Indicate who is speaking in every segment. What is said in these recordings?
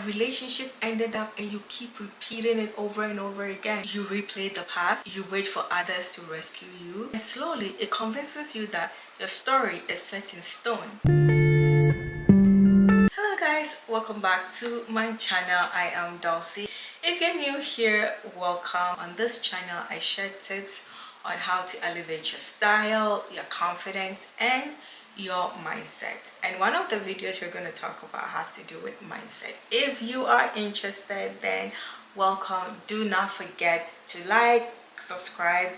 Speaker 1: A relationship ended up and you keep repeating it over and over again. You replay the past, you wait for others to rescue you, and slowly it convinces you that your story is set in stone. Hello guys, welcome back to my channel. I am Dulcie. If you're new here, welcome. On this channel I share tips on how to elevate your style, your confidence, and your mindset. And one of the videos we're going to talk about has to do with mindset. If you are interested, then welcome. Do not forget to like, subscribe,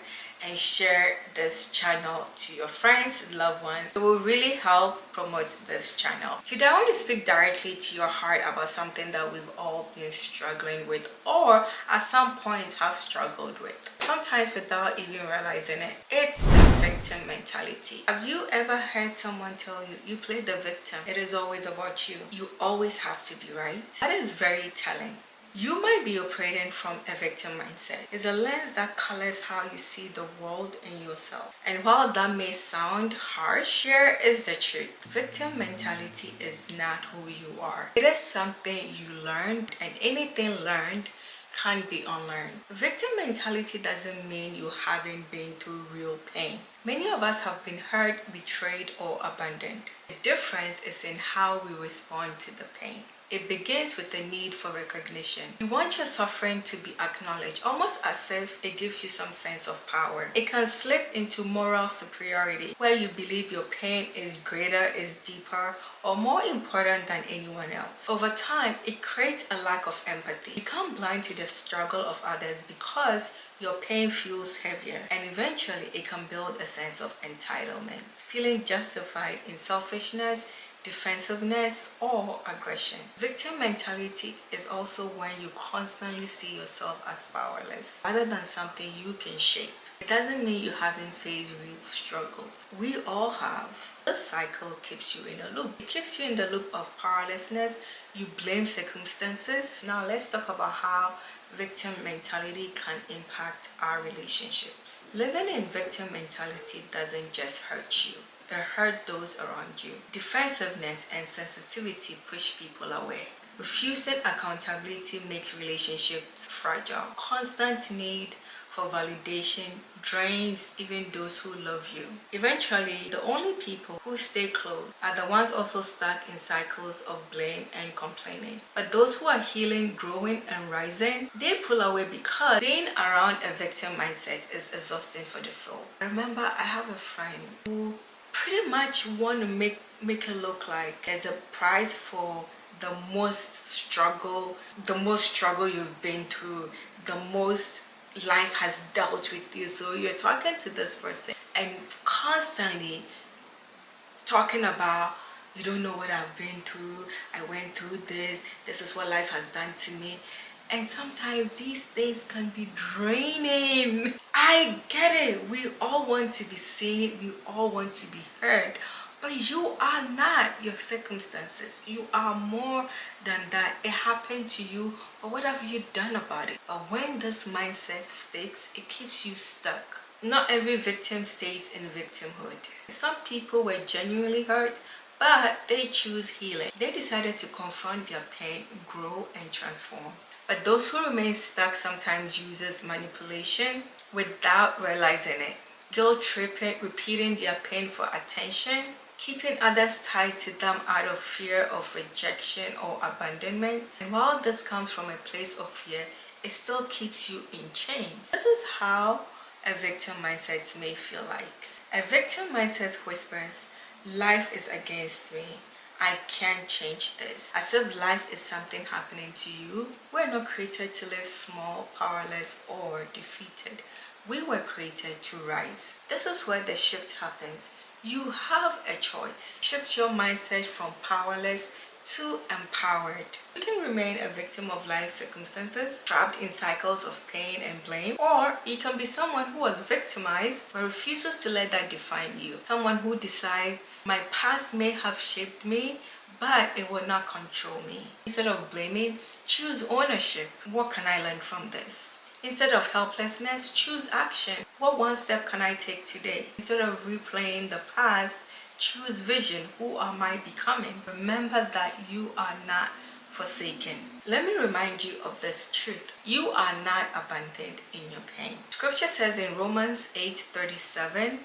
Speaker 1: and share this channel to your friends, loved ones. It will really help promote this channel. Today I want to speak directly to your heart about something that we've all been struggling with, or at some point have struggled with, sometimes without even realizing it. It's the victim mentality. Have you ever heard someone tell you, you play the victim, it is always about you, you always have to be right? That is very telling. You might be operating from a victim mindset. It's a lens that colors how you see the world and yourself. And while that may sound harsh, here is the truth. Victim mentality is not who you are. It is something you learned, and anything learned can be unlearned. Victim mentality doesn't mean you haven't been through real pain. Many of us have been hurt, betrayed, or abandoned. The difference is in how we respond to the pain. It begins with the need for recognition. You want your suffering to be acknowledged, almost as if it gives you some sense of power. It can slip into moral superiority, where you believe your pain is greater, is deeper, or more important than anyone else. Over time, it creates a lack of empathy. You become blind to the struggle of others because your pain feels heavier, and eventually it can build a sense of entitlement, feeling justified in selfishness, defensiveness, or aggression. Victim mentality is also when you constantly see yourself as powerless rather than something you can shape. It doesn't mean you haven't faced real struggles. We all have. This cycle keeps you in a loop. It keeps you in the loop of powerlessness. You blame circumstances. Now let's talk about how victim mentality can impact our relationships. Living in victim mentality doesn't just hurt you. It hurt those around you. Defensiveness and sensitivity push people away. Refusing accountability makes relationships fragile. Constant need for validation drains even those who love you. Eventually, the only people who stay close are the ones also stuck in cycles of blame and complaining. But those who are healing, growing, and rising, they pull away because being around a victim mindset is exhausting for the soul. I remember I have a friend who pretty much want to make it look like there's a prize for the most struggle you've been through, the most life has dealt with you. So you're talking to this person and constantly talking about, you don't know what I've been through, I went through this is what life has done to me. And sometimes these things can be draining. I get it. We all want to be seen. We all want to be heard. But you are not your circumstances. You are more than that. It happened to you, but what have you done about it? But when this mindset sticks, it keeps you stuck. Not every victim stays in victimhood. Some people were genuinely hurt, but they choose healing. They decided to confront their pain, grow, and transform. But those who remain stuck sometimes uses manipulation without realizing it. Guilt tripping, repeating their pain for attention, keeping others tied to them out of fear of rejection or abandonment. And while this comes from a place of fear, it still keeps you in chains. This is how a victim mindset may feel like. A victim mindset whispers, life is against me. I can't change this. As if life is something happening to you. We're not created to live small, powerless, or defeated. We were created to rise. This is where the shift happens. You have a choice. Shift your mindset from powerless to empowered. You can remain a victim of life circumstances, trapped in cycles of pain and blame, or you can be someone who was victimized but refuses to let that define you. Someone who decides, my past may have shaped me, but it will not control me. Instead of blaming, choose ownership. What can I learn from this? Instead of helplessness, choose action. What one step can I take today? Instead of replaying the past, choose vision. Who am I becoming? Remember that you are not forsaken. Let me remind you of this truth. You are not abandoned in your pain. Scripture says in Romans 8:37,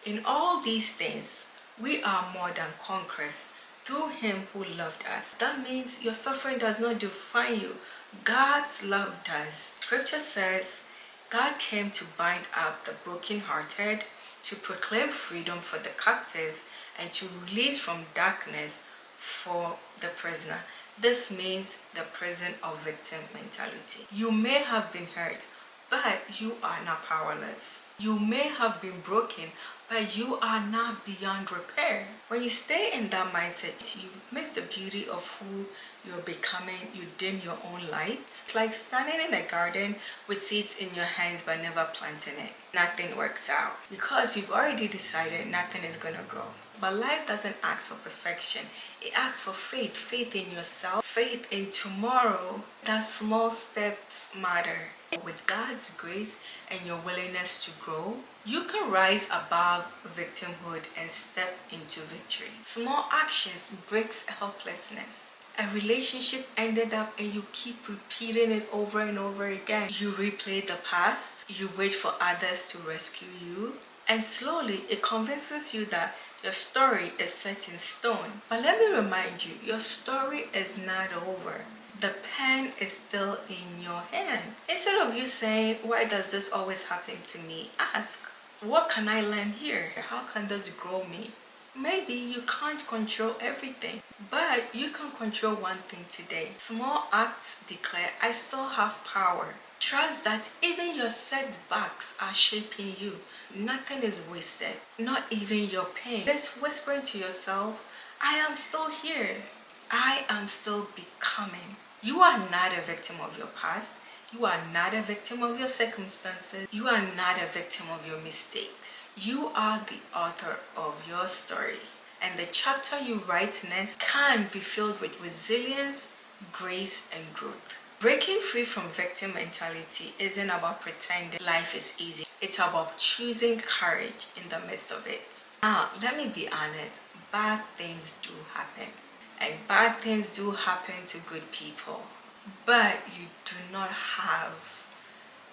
Speaker 1: in all these things, we are more than conquerors through him who loved us. That means your suffering does not define you. God's love does. Scripture says, God came to bind up the brokenhearted, to proclaim freedom for the captives, and to release from darkness for the prisoner. This means the prison of victim mentality. You may have been hurt, but you are not powerless. You may have been broken, but you are not beyond repair. When you stay in that mindset, you miss the beauty of who you're becoming. You dim your own light. It's like standing in a garden with seeds in your hands but never planting it. Nothing works out because you've already decided nothing is going to grow. But life doesn't ask for perfection. It asks for faith. Faith in yourself, faith in tomorrow. That small steps matter. With God's grace and your willingness to grow, you can rise above victimhood and step into victory. Small actions breaks helplessness. A relationship ended up and you keep repeating it over and over again. You replay the past, you wait for others to rescue you, and slowly it convinces you that your story is set in stone. But let me remind you, your story is not over. The pen is still in your hands. Instead of you saying, why does this always happen to me? Ask, what can I learn here? How can this grow me? Maybe you can't control everything, but you can control one thing today. Small acts declare, I still have power. Trust that even your setbacks are shaping you. Nothing is wasted, not even your pain. Let's whisper to yourself, I am still here. I am still becoming. You are not a victim of your past. You are not a victim of your circumstances. You are not a victim of your mistakes. You are the author of your story. And the chapter you write next can be filled with resilience, grace, and growth. Breaking free from victim mentality isn't about pretending life is easy. It's about choosing courage in the midst of it. Now, let me be honest. Bad things do happen. And bad things do happen to good people. But you do not have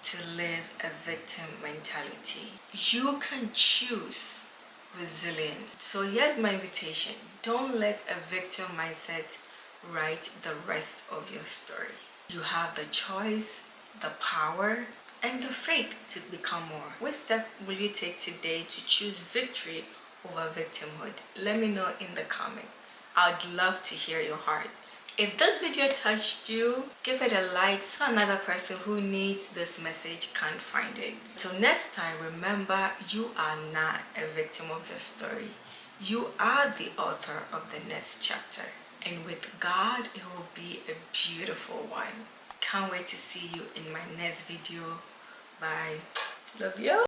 Speaker 1: to live a victim mentality. You can choose resilience. So here's my invitation. Don't let a victim mindset write the rest of your story. You have the choice, the power, and the faith to become more. What step will you take today to choose victory over victimhood? Let me know in the comments. I'd love to hear your hearts. If this video touched you, give it a like so another person who needs this message can find it. Till next time, remember, you are not a victim of your story. You are the author of the next chapter. And with God, it will be a beautiful one. Can't wait to see you in my next video. Bye. Love you.